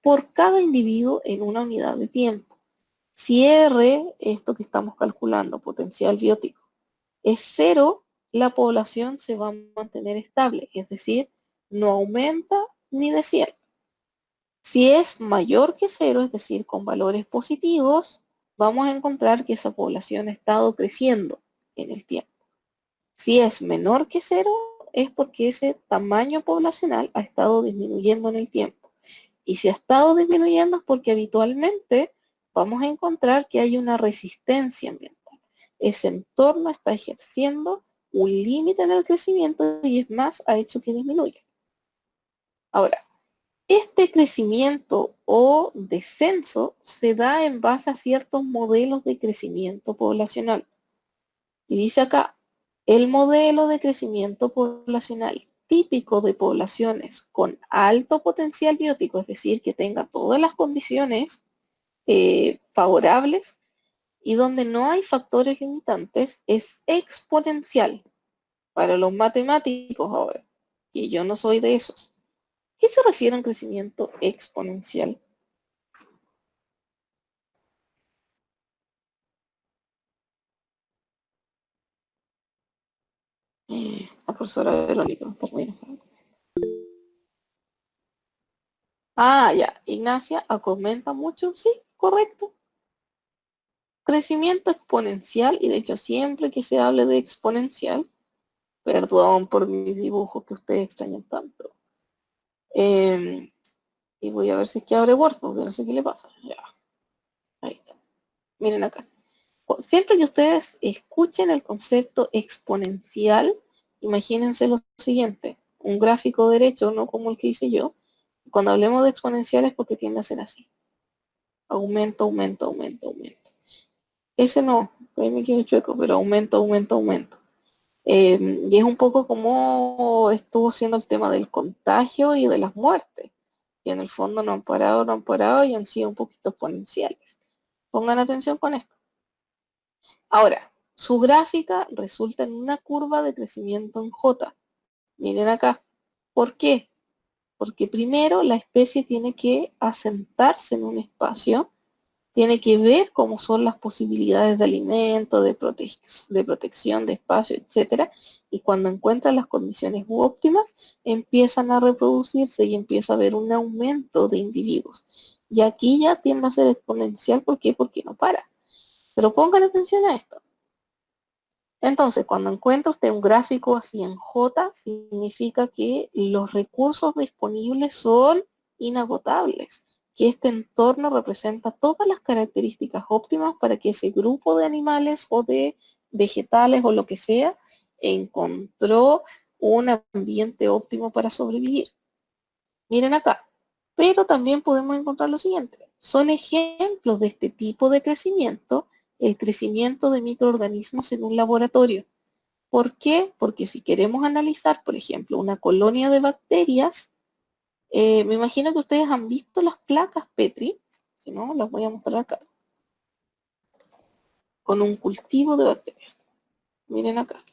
[SPEAKER 1] por cada individuo en una unidad de tiempo. Si R, esto que estamos calculando, potencial biótico, es cero, la población se va a mantener estable, es decir, no aumenta ni desciende. Si es mayor que cero, es decir, con valores positivos, vamos a encontrar que esa población ha estado creciendo en el tiempo. Si es menor que cero, es porque ese tamaño poblacional ha estado disminuyendo en el tiempo. Y si ha estado disminuyendo es porque habitualmente vamos a encontrar que hay una resistencia ambiental. Ese entorno está ejerciendo un límite en el crecimiento y es más, ha hecho que disminuya. Ahora, este crecimiento o descenso se da en base a ciertos modelos de crecimiento poblacional. Y dice acá, el modelo de crecimiento poblacional típico de poblaciones con alto potencial biótico, es decir, que tenga todas las condiciones favorables y donde no hay factores limitantes, es exponencial. Para los matemáticos ahora, que yo no soy de esos, ¿qué se refiere a un crecimiento exponencial? La profesora Verónica está muy enojada. Ah, ya, Ignacia, comenta mucho, sí, correcto. Crecimiento exponencial, y de hecho siempre que se hable de exponencial, perdón por mis dibujos que ustedes extrañan tanto. Y voy a ver si es que abre Word, porque no sé qué le pasa. Ya, ahí está. Miren acá. Siempre que ustedes escuchen el concepto exponencial, imagínense lo siguiente, un gráfico derecho, no como el que hice yo. Cuando hablemos de exponenciales, porque tiende a ser así. Aumento, aumento, aumento, aumento. Ese no, ahí me quedo chueco, pero aumento, aumento, aumento. Y es un poco como estuvo siendo el tema del contagio y de las muertes, que en el fondo no han parado y han sido un poquito exponenciales. Pongan atención con esto. Ahora, su gráfica resulta en una curva de crecimiento en J. Miren acá. ¿Por qué? Porque primero la especie tiene que asentarse en un espacio, tiene que ver cómo son las posibilidades de alimento, de protección, de espacio, etcétera, y cuando encuentran las condiciones óptimas, empiezan a reproducirse y empieza a haber un aumento de individuos. Y aquí ya tiende a ser exponencial, ¿por qué? Porque no para. Pero pongan atención a esto. Entonces, cuando encuentra usted un gráfico así en J, significa que los recursos disponibles son inagotables, que este entorno representa todas las características óptimas para que ese grupo de animales o de vegetales o lo que sea encontró un ambiente óptimo para sobrevivir. Miren acá, pero también podemos encontrar lo siguiente. Son ejemplos de este tipo de crecimiento, el crecimiento de microorganismos en un laboratorio. ¿Por qué? Porque si queremos analizar, por ejemplo, una colonia de bacterias, me imagino que ustedes han visto las placas Petri, si no, las voy a mostrar acá, con un cultivo de bacterias. Miren acá.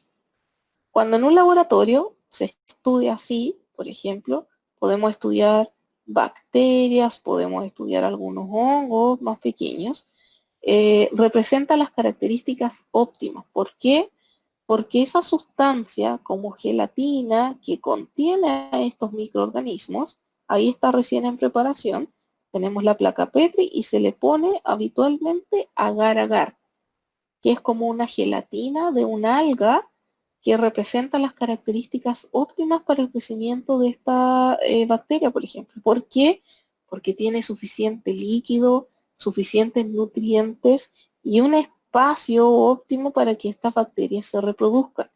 [SPEAKER 1] Cuando en un laboratorio se estudia así, por ejemplo, podemos estudiar bacterias, podemos estudiar algunos hongos más pequeños, representa las características óptimas. ¿Por qué? Porque esa sustancia como gelatina que contiene a estos microorganismos, ahí está recién en preparación, tenemos la placa Petri y se le pone habitualmente agar-agar, que es como una gelatina de una alga que representan las características óptimas para el crecimiento de esta bacteria, por ejemplo. ¿Por qué? Porque tiene suficiente líquido, suficientes nutrientes y un espacio óptimo para que estas bacterias se reproduzcan.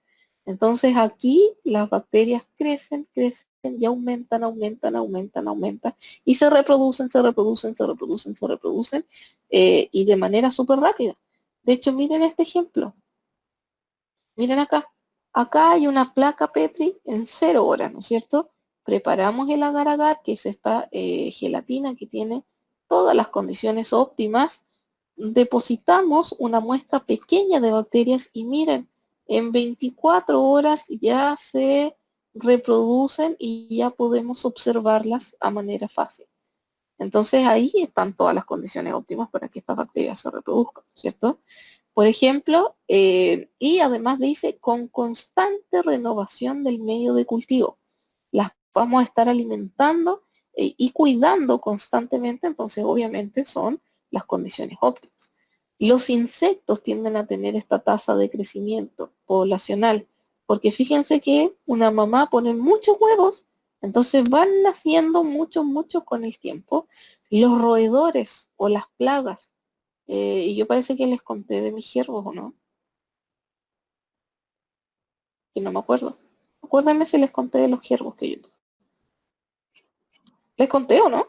[SPEAKER 1] Entonces aquí las bacterias crecen, crecen y aumentan, aumentan, aumentan, aumentan y se reproducen, se reproducen, se reproducen, se reproducen y de manera súper rápida. De hecho, miren este ejemplo. Miren acá. Acá hay una placa Petri en 0 horas, ¿no es cierto? Preparamos el agar-agar, que es esta gelatina que tiene todas las condiciones óptimas. Depositamos una muestra pequeña de bacterias y miren, en 24 horas ya se reproducen y ya podemos observarlas a manera fácil. Entonces ahí están todas las condiciones óptimas para que estas bacterias se reproduzcan, ¿cierto? Por ejemplo, y además dice, con constante renovación del medio de cultivo. Las vamos a estar alimentando y cuidando constantemente, entonces obviamente son las condiciones óptimas. Los insectos tienden a tener esta tasa de crecimiento poblacional, porque fíjense que una mamá pone muchos huevos, entonces van naciendo muchos, muchos con el tiempo. Los roedores o las plagas, y yo parece que les conté de mis ciervos, ¿o no? Que no me acuerdo. Acuérdenme si les conté de los ciervos que yo tuve. ¿Les conté o no?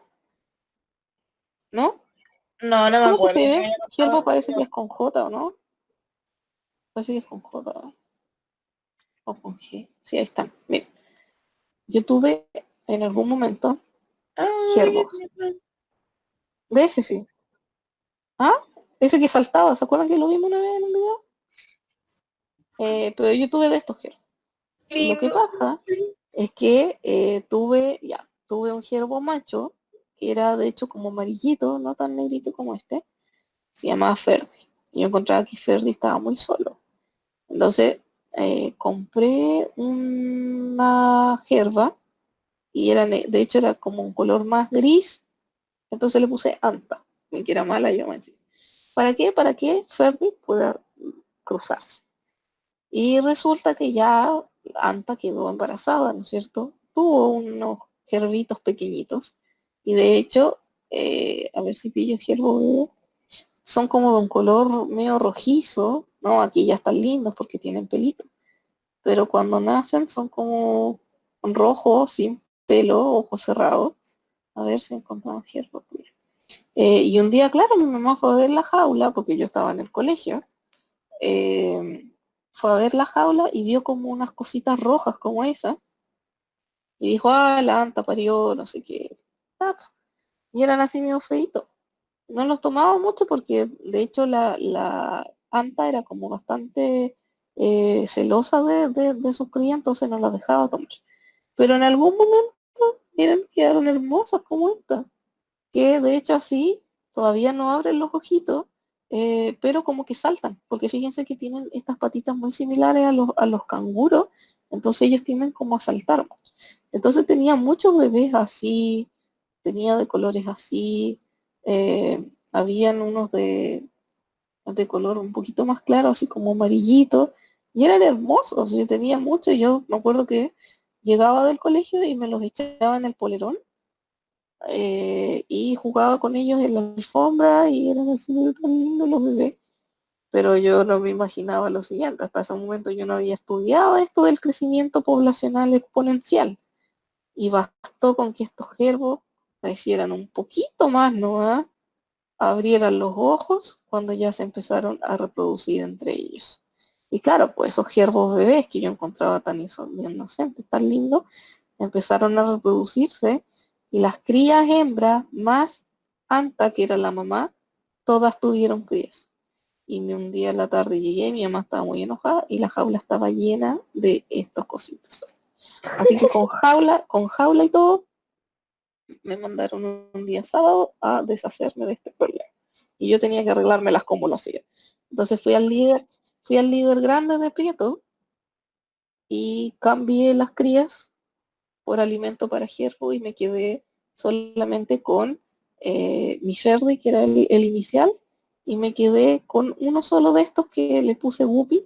[SPEAKER 1] ¿No?
[SPEAKER 3] No, no me
[SPEAKER 1] ¿Cómo se
[SPEAKER 3] acuerdo.
[SPEAKER 1] escribe? Ciervo parece que es con J, ¿o no? Parece que es con J, ¿no? O con G. Sí, ahí están. Miren, yo tuve en algún momento ciervos. De ese sí. ¿Ah? Ese que saltaba, ¿se acuerdan que lo vimos una vez en un video? Pero yo tuve de estos ciervos. Y lo que
[SPEAKER 3] Lindo.
[SPEAKER 1] pasa es que tuve un ciervo macho, que era de hecho como amarillito, no tan negrito como este, se llamaba Ferdi. Y yo encontraba que Ferdi estaba muy solo. Entonces compré una jerva y de hecho era como un color más gris, entonces le puse Anta, que era mala yo me decía. ¿Para qué? Para que Ferdi pueda cruzarse. Y resulta que ya Anta quedó embarazada, ¿no es cierto? Tuvo unos jervitos pequeñitos. Y de hecho, a ver si pillo ciervo bebé, son como de un color medio rojizo, ¿no? Aquí ya están lindos porque tienen pelito. Pero cuando nacen son como rojos, sin pelo, ojos cerrados. A ver si encontramos ciervo. Y un día, claro, mi mamá fue a ver la jaula porque yo estaba en el colegio. eh, Fue a ver la jaula y vio como unas cositas rojas como esa. Y dijo, ah, la anta parió, no sé qué. Ah, y eran así medio feitos. No los tomaba mucho porque de hecho la anta era como bastante celosa de sus crías, entonces no las dejaba tomar. Pero en algún momento, miren, quedaron hermosas como esta, que de hecho así todavía no abren los ojitos, pero como que saltan, porque fíjense que tienen estas patitas muy similares a los canguros, entonces ellos tienden como a saltar. Entonces tenía muchos bebés así, tenía de colores así, habían unos de color un poquito más claro, así como amarillito, y eran hermosos, yo tenía muchos, yo me acuerdo que llegaba del colegio y me los echaba en el polerón y jugaba con ellos en la alfombra y eran así tan lindos los bebés. Pero yo no me imaginaba lo siguiente, hasta ese momento yo no había estudiado esto del crecimiento poblacional exponencial. Y bastó con que estos gerbos crecieran un poquito más, ¿no? Abrieran los ojos cuando ya se empezaron a reproducir entre ellos. Y claro, pues esos gerbos bebés que yo encontraba tan inocentes, tan lindos, empezaron a reproducirse y las crías hembras más anta que era la mamá, todas tuvieron crías. Y un día en la tarde llegué, mi mamá estaba muy enojada y la jaula estaba llena de estos cositos. Así que con jaula y todo, me mandaron un día sábado a deshacerme de este problema. Y yo tenía que arreglármelas como lo hacía. Entonces fui al líder grande de Prieto y cambié las crías por alimento para ciervo y me quedé solamente con mi Ferdi, que era el inicial, y me quedé con uno solo de estos que le puse Guppy,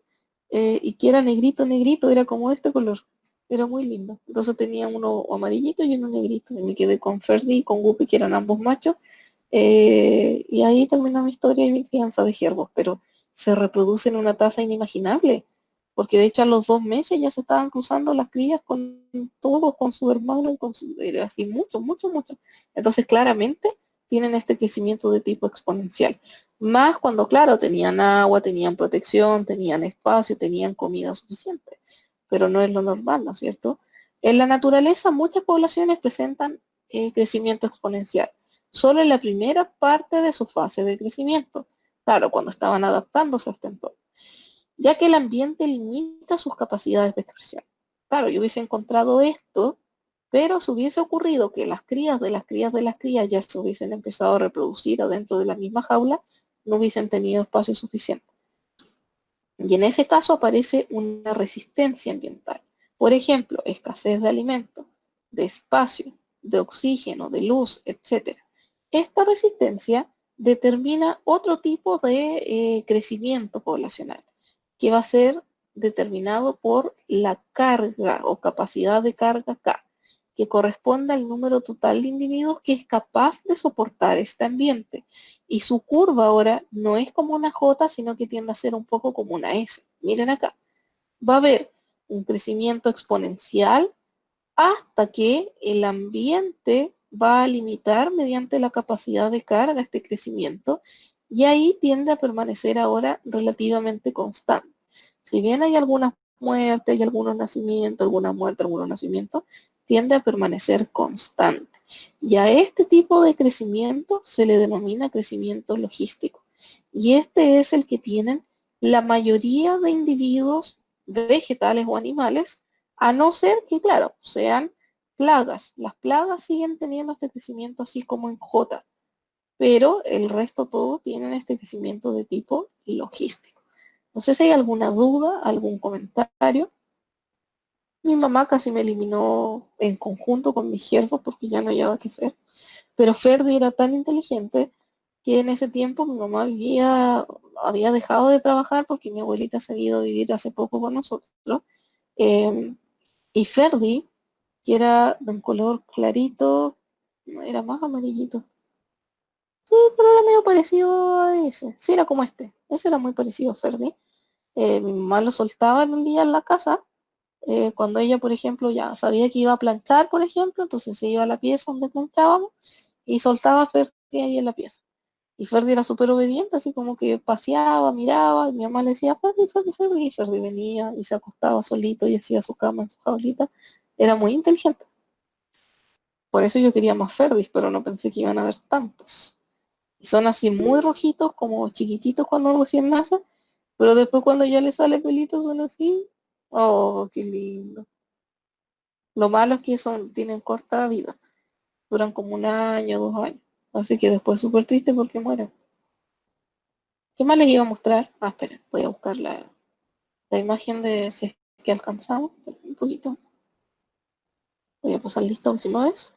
[SPEAKER 1] y que era negrito, negrito, era como este color. Era muy lindo. Entonces tenía uno amarillito y uno negrito. Y me quedé con Ferdi y con Guppy, que eran ambos machos. Y ahí terminó mi historia y mi crianza de ciervos. Pero se reproducen en una tasa inimaginable. Porque de hecho a los 2 meses ya se estaban cruzando las crías con todos, con su hermano, y con era así mucho, mucho, mucho. Entonces claramente tienen este crecimiento de tipo exponencial. Más cuando, claro, tenían agua, tenían protección, tenían espacio, tenían comida suficiente. Pero no es lo normal, ¿no es cierto? En la naturaleza muchas poblaciones presentan crecimiento exponencial, solo en la primera parte de su fase de crecimiento, claro, cuando estaban adaptándose a este entorno, ya que el ambiente limita sus capacidades de expresión. Claro, yo hubiese encontrado esto, pero si hubiese ocurrido que las crías de las crías de las crías ya se hubiesen empezado a reproducir adentro de la misma jaula, no hubiesen tenido espacio suficiente. Y en ese caso aparece una resistencia ambiental. Por ejemplo, escasez de alimentos, de espacio, de oxígeno, de luz, etc. Esta resistencia determina otro tipo de crecimiento poblacional, que va a ser determinado por la carga o capacidad de carga K, que corresponde al número total de individuos que es capaz de soportar este ambiente. Y su curva ahora no es como una J, sino que tiende a ser un poco como una S. Miren acá, va a haber un crecimiento exponencial hasta que el ambiente va a limitar mediante la capacidad de carga este crecimiento, y ahí tiende a permanecer ahora relativamente constante. Si bien hay algunas muertes, hay algunos nacimientos, alguna muerte, algunos nacimientos, tiende a permanecer constante. Y a este tipo de crecimiento se le denomina crecimiento logístico. Y este es el que tienen la mayoría de individuos vegetales o animales, a no ser que, claro, sean plagas. Las plagas siguen teniendo este crecimiento así como en J, pero el resto todo tienen este crecimiento de tipo logístico. No sé si hay alguna duda, algún comentario. Mi mamá casi me eliminó en conjunto con mis siervos porque ya no había qué hacer. Pero Ferdi era tan inteligente que en ese tiempo mi mamá había dejado de trabajar porque mi abuelita se había ido a vivir hace poco con nosotros. Eh, y Ferdi, que era de un color clarito, era más amarillito. Sí, pero era medio parecido a ese. Sí, era como este. Ese era muy parecido a Ferdi. Mi mamá lo soltaba en un día en la casa. Cuando ella, por ejemplo, ya sabía que iba a planchar, por ejemplo, entonces se iba a la pieza donde planchábamos y soltaba a Ferdi ahí en la pieza. Y Ferdi era súper obediente, así como que paseaba, miraba, y mi mamá le decía, Ferdi, Ferdi, Ferdi, y Ferdi venía y se acostaba solito y hacía su cama en su jaulita. Era muy inteligente. Por eso yo quería más Ferdis, pero no pensé que iban a haber tantos. Y son así muy rojitos, como chiquititos cuando recién nacen, pero después cuando ya les sale pelito son así. Oh, qué lindo. Lo malo es que tienen corta vida, duran como 1 año, 2 años. Así que después súper triste porque mueren. ¿Qué más les iba a mostrar? Ah, esperen, voy a buscar la imagen de si es que alcanzamos. Un poquito. Voy a pasar lista última vez.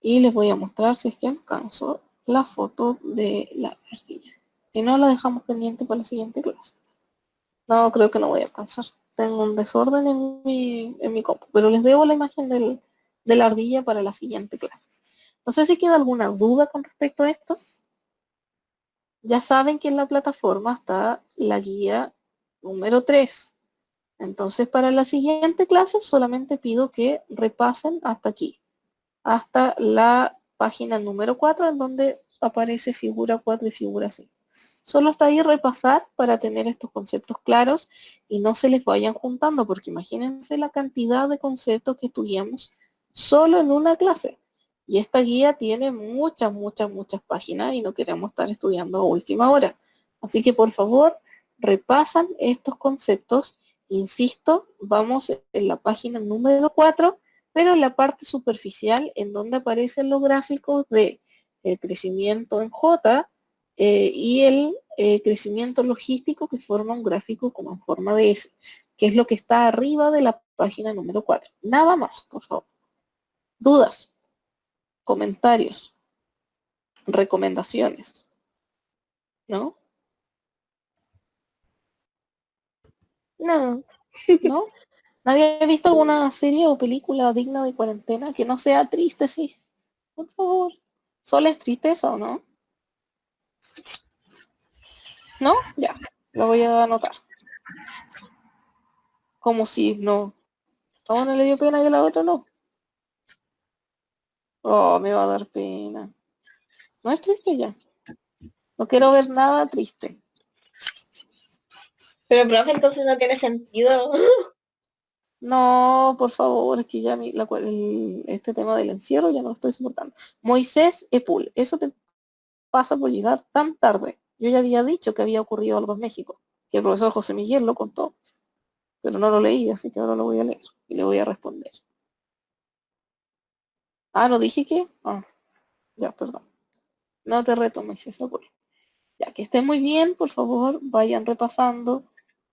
[SPEAKER 1] Y les voy a mostrar si es que alcanzo la foto de la ardilla. Si no, la dejamos pendiente para la siguiente clase. No, creo que no voy a alcanzar. Tengo un desorden en mi compu, pero les debo la imagen de la ardilla para la siguiente clase. No sé si queda alguna duda con respecto a esto. Ya saben que en la plataforma está la guía número 3. Entonces, para la siguiente clase solamente pido que repasen hasta aquí, hasta la página número 4, en donde aparece figura 4 y figura 5. Solo está ahí repasar para tener estos conceptos claros y no se les vayan juntando, porque imagínense la cantidad de conceptos que estudiamos solo en una clase. Y esta guía tiene muchas, muchas, muchas páginas y no queremos estar estudiando a última hora. Así que por favor, repasan estos conceptos. Insisto, vamos en la página número 4, pero en la parte superficial en donde aparecen los gráficos de el crecimiento en J y el crecimiento logístico, que forma un gráfico como en forma de S, que es lo que está arriba de la página número 4. Nada más, por favor. Dudas, comentarios, recomendaciones, ¿no?
[SPEAKER 2] No,
[SPEAKER 1] ¿no? ¿Nadie ha visto alguna serie o película digna de cuarentena que no sea triste, sí? Por favor. ¿Solo es tristeza o no? ¿No? Ya, lo voy a anotar. Como si no. A una le dio pena y a la otra no. Oh, me va a dar pena. No es triste ya. No quiero ver nada triste.
[SPEAKER 3] Pero profe, entonces no tiene sentido.
[SPEAKER 1] No, por favor, es que ya este tema del encierro ya no lo estoy soportando. Moisés Epul, eso te pasa por llegar tan tarde. Yo ya había dicho que había ocurrido algo en México, que el profesor José Miguel lo contó, pero no lo leí, así que ahora lo voy a leer y le voy a responder. Ah, ¿no dije que? Ah, ya, perdón. No te reto, Moisés Epul. Ya que estén muy bien, por favor, vayan repasando,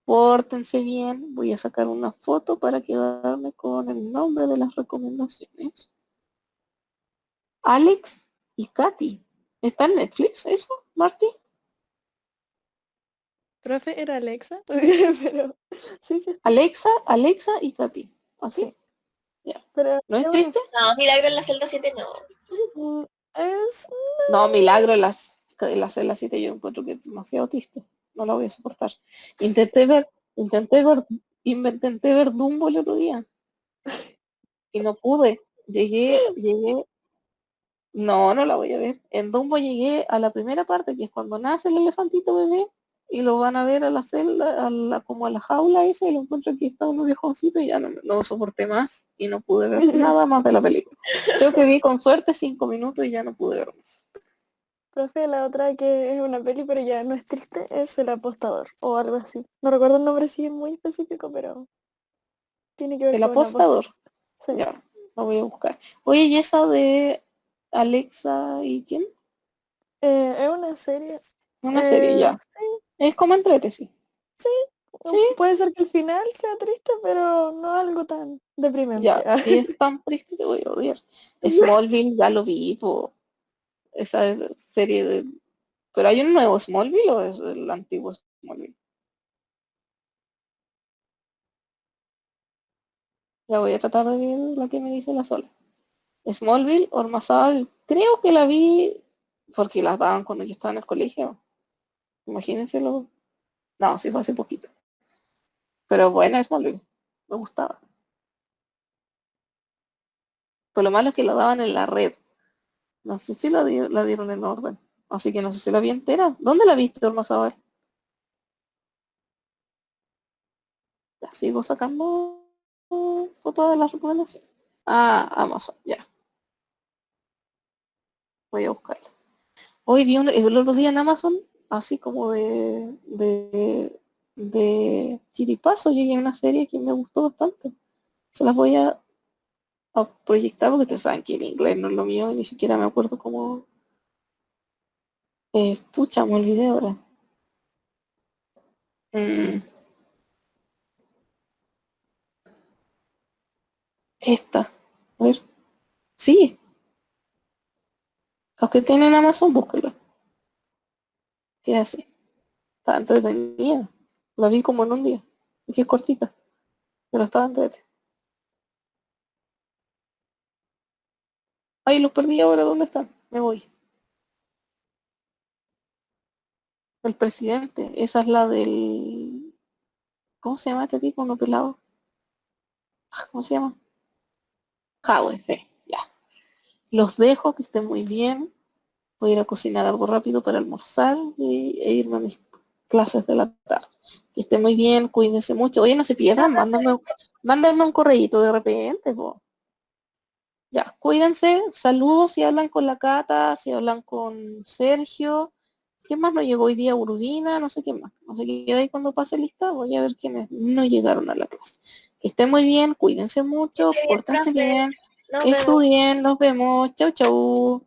[SPEAKER 1] pórtense bien. Voy a sacar una foto para quedarme con el nombre de las recomendaciones. Alex y Katy. ¿Está en Netflix eso, Marty?
[SPEAKER 2] profe, era Alexa, pero sí, sí,
[SPEAKER 1] Alexa y Katy. ¿Así?
[SPEAKER 2] sí,
[SPEAKER 1] Ya.
[SPEAKER 2] pero
[SPEAKER 1] ¿No
[SPEAKER 2] es
[SPEAKER 1] es
[SPEAKER 2] una,
[SPEAKER 1] triste?
[SPEAKER 3] No, Milagro en la celda 7 no.
[SPEAKER 2] es,
[SPEAKER 1] No, Milagro en la celda 7 yo encuentro que es demasiado triste. No la voy a soportar. Intenté ver, intenté ver, intenté ver Dumbo el otro día y no pude. Llegué. No, no la voy a ver. En Dumbo llegué a la primera parte, que es cuando nace el elefantito bebé, y lo van a ver a la celda, como a la jaula esa, y lo encuentro que está uno viejoncito y ya no soporté más y no pude ver nada más de la película. Creo que vi con suerte 5 minutos y ya no pude ver más.
[SPEAKER 2] profe, la otra que es una peli, pero ya no es triste, es El Apostador, o algo así. No recuerdo el nombre sí es muy específico, pero tiene que ver
[SPEAKER 1] El
[SPEAKER 2] con una apuesta.
[SPEAKER 1] apostador,
[SPEAKER 2] Sí.
[SPEAKER 1] ya, lo voy a buscar. Oye, ¿y esa de Alexa y quién?
[SPEAKER 2] Es una serie.
[SPEAKER 1] Una serie, ya.
[SPEAKER 2] Sí,
[SPEAKER 1] Es como entrete, sí. Sí,
[SPEAKER 2] puede ser que el final sea triste, pero no algo tan deprimente.
[SPEAKER 1] ya. Si es tan triste, te voy a odiar. Smallville ya lo vi, esa serie de... ¿Pero hay un nuevo Smallville o es el antiguo Smallville? Ya voy a tratar de ver la que me dice la sola. Smallville, Ormazábal, creo que la vi porque las daban cuando yo estaba en el colegio. Imagínense lo... No, sí fue hace poquito. Pero buena Smallville, me gustaba. Pero lo malo es que la daban en la red. No sé si la dieron en orden. Así que no sé si la vi entera. ¿Dónde la viste, Ormazábal? Ya sigo sacando fotos de las recomendaciones. Ah, Amazon, ya. Voy a buscarla. Hoy vi el otro día en Amazon, así como de chiripazo, llegué a una serie que me gustó bastante. Se las voy a proyectar porque ustedes saben que el inglés no es lo mío y ni siquiera me acuerdo cómo... pucha, me olvidé ahora. Mm, esta. A ver. Sí, los que tienen Amazon, búsquenla. Que es así. Está entretenida. La vi como en un día. Es que es cortita, pero estaba entretenida. Ay, los perdí ahora, ¿dónde están? Me voy. El presidente, esa es la del... ¿Cómo se llama este tipo? ¿No pelado? ¿Cómo se llama? Howe, sí, ya. Los dejo, que estén muy bien. Voy a ir a cocinar algo rápido para almorzar e irme a mis clases de la tarde. Que estén muy bien, cuídense mucho. Oye, no se pierdan, mándenme un correíto de repente, po. Ya, cuídense, saludos si hablan con la Cata, si hablan con Sergio. ¿Quién más no llegó hoy día? Urbina, no sé quién más. No sé qué queda ahí cuando pase lista, voy a ver quiénes no llegaron a la clase. Que estén muy bien, cuídense
[SPEAKER 3] Que
[SPEAKER 1] mucho,
[SPEAKER 3] esté bien,
[SPEAKER 1] pórtense
[SPEAKER 3] profe.
[SPEAKER 1] bien,
[SPEAKER 3] Nos vemos.
[SPEAKER 1] estudien, nos vemos, chau chau.